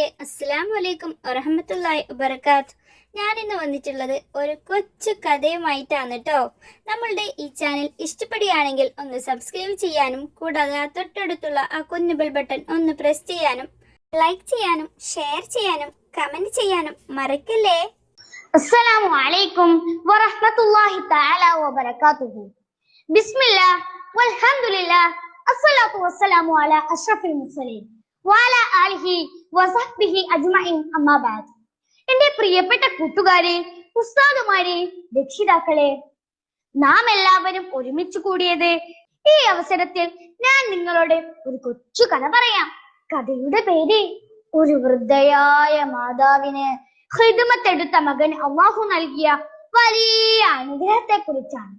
കൂട്ടുകാരെ, അസ്സലാമു അലൈക്കും വറഹ്മത്തുള്ളാഹി വബറകാത്ത്. ഞാൻ ഇന്ന് വന്നിട്ടുള്ളത് ഒരു കൊച്ചു കഥയുമായിട്ടാണ് കേട്ടോ. നമ്മളുടെ ഈ ചാനൽ ഇഷ്ടപ്പെടുകയാണെങ്കിൽ ഒന്ന് സബ്സ്ക്രൈബ് ചെയ്യാനും കൂടാതെ ആ തൊട്ടടുത്തുള്ള ആ കുഞ്ഞു ബെൽ ബട്ടൺ ഒന്ന് പ്രസ് ചെയ്യാനും ലൈക്ക് ചെയ്യാനും ഷെയർ ചെയ്യാനും കമന്റ് ചെയ്യാനും മറക്കല്ലേ. അസ്സലാമു അലൈക്കും വറഹ്മത്തുള്ളാഹി തആല വബറകാതുഹു. ബിസ്മില്ലാ വൽഹംദുലില്ലാ അസ്സലാത്തു വസ്സലാമു അലാ അഷ്റഫിൽ മുർസലീൻ വഅലാ ആലിഹി വസഹ്ബിഹി അജ്മഈൻ. അമ്മാ ബഅദ്. എന്റെ പ്രിയപ്പെട്ട കൂട്ടുകാരെ, ഉസ്താദുമാരെ, രക്ഷിതാക്കളെ, നാം എല്ലാവരും ഒരുമിച്ച് കൂടിയത് ഈ അവസരത്തിൽ ഞാൻ നിങ്ങളോട് ഒരു കൊച്ചു കഥ പറയാം. കഥയുടെ പേര് ഒരു വൃദ്ധയായ മാതാവിന് ഖിദ്മത്തെടുത്ത മകൻ അള്ളാഹു നൽകിയ വലിയ അനുഗ്രഹത്തെ കുറിച്ചാണ്.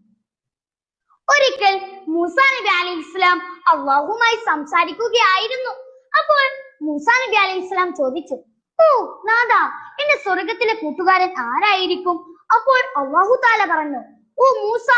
ഒരിക്കൽ മൂസാ നബി അലൈഹിസ്സലാം അള്ളാഹുമായി സംസാരിക്കുകയായിരുന്നു. അപ്പോൾ മൂസാ നബി അലൈഹിസ്സലാം ചോദിച്ചു, ഓ നാഥാ, എന്റെ സ്വർഗത്തിലെ കൂട്ടുകാരൻ ആരായിരിക്കും? അപ്പോൾ അള്ളാഹു താല പറഞ്ഞു, ഓ മൂസ,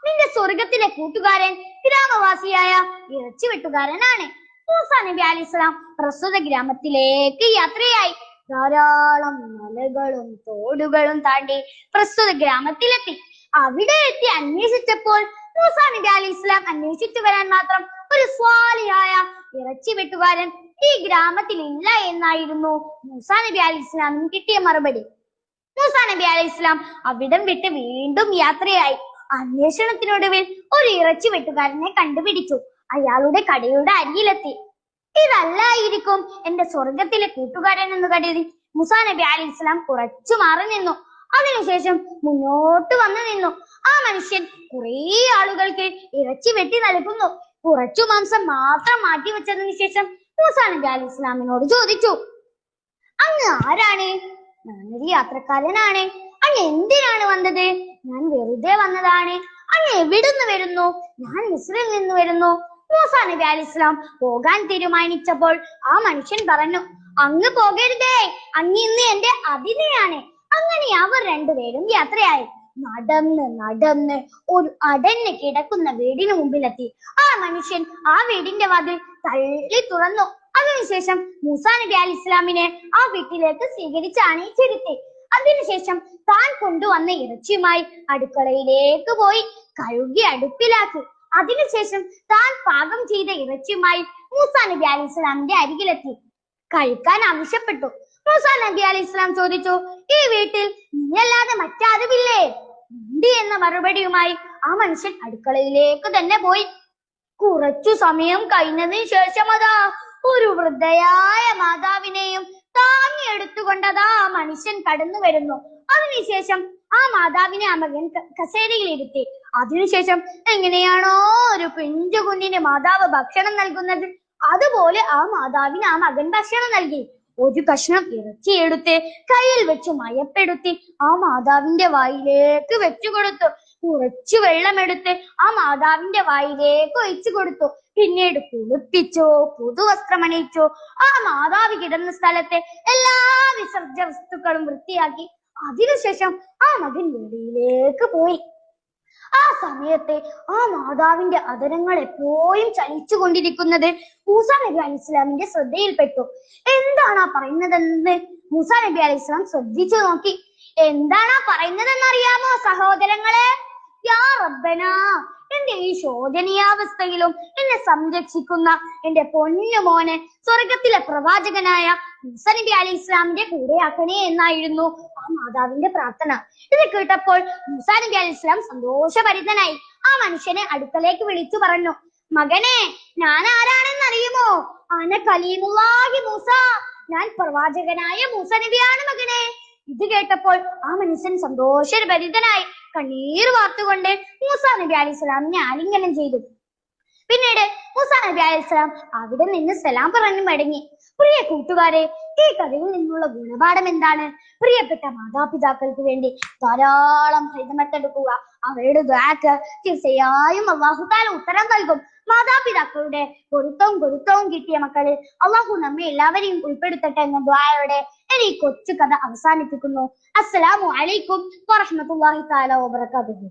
നിന്റെ സ്വർഗത്തിലെ കൂട്ടുകാരൻ ഗ്രാമവാസിയായ ഇറച്ചി വെട്ടുകാരനാണ്. മൂസാ നബി അലൈഹിസ്സലാം പ്രസ്തുത ഗ്രാമത്തിലേക്ക് യാത്രയായി. ധാരാളം മലകളും തോടുകളും താണ്ടി പ്രസ്തുത ഗ്രാമത്തിലെത്തി. അവിടെ എത്തി അന്വേഷിച്ചപ്പോൾ മൂസാ നബി അലൈഹിസ്സലാം അന്വേഷിച്ചു വരാൻ മാത്രം ഒരു സ്വാലിഹായ ഇറച്ചി വെട്ടുകാരൻ ഈ ഗ്രാമത്തിൽ ഇല്ല എന്നായിരുന്നു മൂസാ നബി അലൈഹിസ്സലാമിന് കിട്ടിയ മറുപടി. മൂസാ നബി അലൈഹിസ്സലാം അവിടം വിട്ട് വീണ്ടും യാത്രയായി. അന്വേഷണത്തിനൊടുവിൽ ഒരു ഇറച്ചി വെട്ടുകാരനെ കണ്ടുപിടിച്ചു. അയാളുടെ കടയുടെ അരികിലെത്തി. ഇതല്ലായിരിക്കും എന്റെ സ്വർഗത്തിലെ കൂട്ടുകാരൻ എന്ന് കരുതി മൂസാ നബി അലൈഹിസ്സലാം കുറച്ചു മാറി നിന്നു. അതിനുശേഷം മുന്നോട്ട് വന്നു നിന്നു. ആ മനുഷ്യൻ കുറെ ആളുകൾക്ക് ഇറച്ചി വെട്ടി നൽകുന്നു. കുറച്ചു മാംസം മാത്രം മാറ്റി വെച്ചതിന് ശേഷം മൂസാ നബി അലൈഹിസ്സലാമിനോട് ചോദിച്ചു, അങ്ങ് ആരാണ്? ഞാനൊരു യാത്രക്കാരനാണ്. അങ്ങ് എന്തിനാണ് വന്നത്? ഞാൻ വെറുതെ വന്നതാണ്. അങ്ങ് എവിടുന്ന് വരുന്നു? ഞാൻ മിസ്രിൽ നിന്ന് വരുന്നു. മൂസാ നബി അലൈഹിസ്സലാം പോകാൻ തീരുമാനിച്ചപ്പോൾ ആ മനുഷ്യൻ പറഞ്ഞു, അങ്ങ് പോകരുതേ, അങ്ങ് ഇന്ന് എന്റെ അതിഥിയാണ്. അങ്ങനെ അവർ രണ്ടുപേരും യാത്രയായി. നടന്ന് ഒരു അടഞ്ഞ് കിടക്കുന്ന വീടിന് മുമ്പിലെത്തി. ആ മനുഷ്യൻ ആ വീടിന്റെ വാതിൽ തള്ളി തുറന്നു. അതിനുശേഷം മൂസാ നബി അലൈഹിസ്സലാമിനെ ആ വീട്ടിലേക്ക് സ്വീകരിച്ച് അണിയിച്ചിരുത്തി. അതിനുശേഷം താൻ കൊണ്ടുവന്ന ഇറച്ചിയുമായി അടുക്കളയിലേക്ക് പോയി കഴുകി അടുപ്പിലാക്കി. അതിനുശേഷം താൻ പാകം ചെയ്ത ഇറച്ചിയുമായി മൂസാ നബി അലൈഹിസ്സലാമിന്റെ അരികിലെത്തി കഴിക്കാൻ ആവശ്യപ്പെട്ടു. മൂസാ നബി അലൈഹിസ്സലാം ചോദിച്ചു, ഈ വീട്ടിൽ നീയല്ലാതെ മറ്റാരുമില്ലേ? ഉണ്ട് എന്ന മറുപടിയുമായി ആ മനുഷ്യൻ അടുക്കളയിലേക്ക് തന്നെ പോയി. കുറച്ചു സമയം കഴിഞ്ഞതിന് ശേഷം അതാ ഒരു വൃദ്ധയായ മാതാവിനെയും താങ്ങി എടുത്തുകൊണ്ടതാ ആ മനുഷ്യൻ കടന്നു വരുന്നു. അതിനുശേഷം ആ മാതാവിനെ ആ മകൻ കസേരയിൽ ഇരുത്തി. അതിനുശേഷം എങ്ങനെയാണോ ഒരു പിഞ്ചു കുഞ്ഞിന് മാതാവ് ഭക്ഷണം നൽകുന്നത്, അതുപോലെ ആ മാതാവിന് ആ മകൻ ഭക്ഷണം നൽകി. ഒരു കഷ്ണം ഇറച്ചിയെടുത്ത് കയ്യിൽ വെച്ച് മയപ്പെടുത്തി ആ മാതാവിന്റെ വായിലേക്ക് വെച്ചു കൊടുത്തു. കുറച്ചു വെള്ളമെടുത്ത് ആ മാതാവിന്റെ വായിലേക്ക് ഒഴിച്ചു കൊടുത്തു. പിന്നീട് കുളിപ്പിച്ചു, പുതുവസ്ത്രമണിയിച്ചു. ആ മാതാവ് കിടന്ന സ്ഥലത്തെ എല്ലാ വിസർജ്യ വസ്തുക്കളും വൃത്തിയാക്കി. അതിനുശേഷം ആ മകൻ വെളിയിലേക്ക് പോയി. ആ സമയത്ത് ആ മാതാവിന്റെ അധരങ്ങൾ എപ്പോഴും ചലിച്ചു കൊണ്ടിരിക്കുന്നത് മൂസാ നബി അലൈഹിസ്സലാമിന്റെ ശ്രദ്ധയിൽപ്പെട്ടു. എന്താണ് ആ പറയുന്നതെന്ന് മൂസാ നബി അലൈഹിസ്സലാം ശ്രദ്ധിച്ചു നോക്കി. എന്താണ് ആ പറയുന്നതെന്ന് അറിയാമോ സഹോദരങ്ങളെ? യാ റബ്ബനാ, എന്റെ ഈ ശോചനീയാവസ്ഥയിലും എന്നെ സംരക്ഷിക്കുന്ന എന്റെ പൊന്നു മോനെ സ്വർഗത്തിലെ പ്രവാചകനായ മൂസാ നബി അലൈഹിസ്സലാമിന്റെ കൂടെയാക്കണേ എന്നായിരുന്നു ആ മാതാവിന്റെ പ്രാർത്ഥന. ഇത് കേട്ടപ്പോൾ മൂസാ നബി അലൈഹിസ്സലാം സന്തോഷഭരിതനായി. ആ മനുഷ്യനെ അടുക്കലേക്ക് വിളിച്ചു പറഞ്ഞു, മകനെ, ഞാൻ ആരാണെന്ന് അറിയുമോ? അന കലീമുല്ലാഹി മൂസ, ഞാൻ പ്രവാചകനായ മൂസാ നബിയാണ് മകനെ. ഇത് കേട്ടപ്പോൾ ആ മനുഷ്യൻ സന്തോഷഭരിതനായി കണ്ണീർ വാർത്തുകൊണ്ട് മൂസാ നബി അലൈഹിസ്സലാമിനെ ആലിംഗനം ചെയ്തു. പിന്നീട് മൂസാ നബി അലൈഹിസ്സലാം അവിടെ നിന്ന് സലാം പറഞ്ഞു മടങ്ങി. പ്രിയ കൂട്ടുകാരെ, ഈ കഥയിൽ നിന്നുള്ള ഗുണപാഠം എന്താണ്? പ്രിയപ്പെട്ട മാതാപിതാക്കൾക്ക് വേണ്ടി ധാരാളം ഹിദ്മത്തെടുക്കുക. അവരുടെ ദുആക്ക് തീർച്ചയായും അല്ലാഹു തആല ഉത്തരം നൽകും. മാതാപിതാക്കളുടെ പൊരുത്തവും കിട്ടിയ മക്കളിൽ അല്ലാഹു നമ്മെ എല്ലാവരെയും ഉൾപ്പെടുത്തട്ടെ എന്ന ദുആയോടെ ഈ കൊച്ചു കഥ അവസാനിപ്പിക്കുന്നു. അസ്സലാമു അലൈക്കും വറഹ്മത്തുള്ളാഹി തആല വബറകാതുഹു.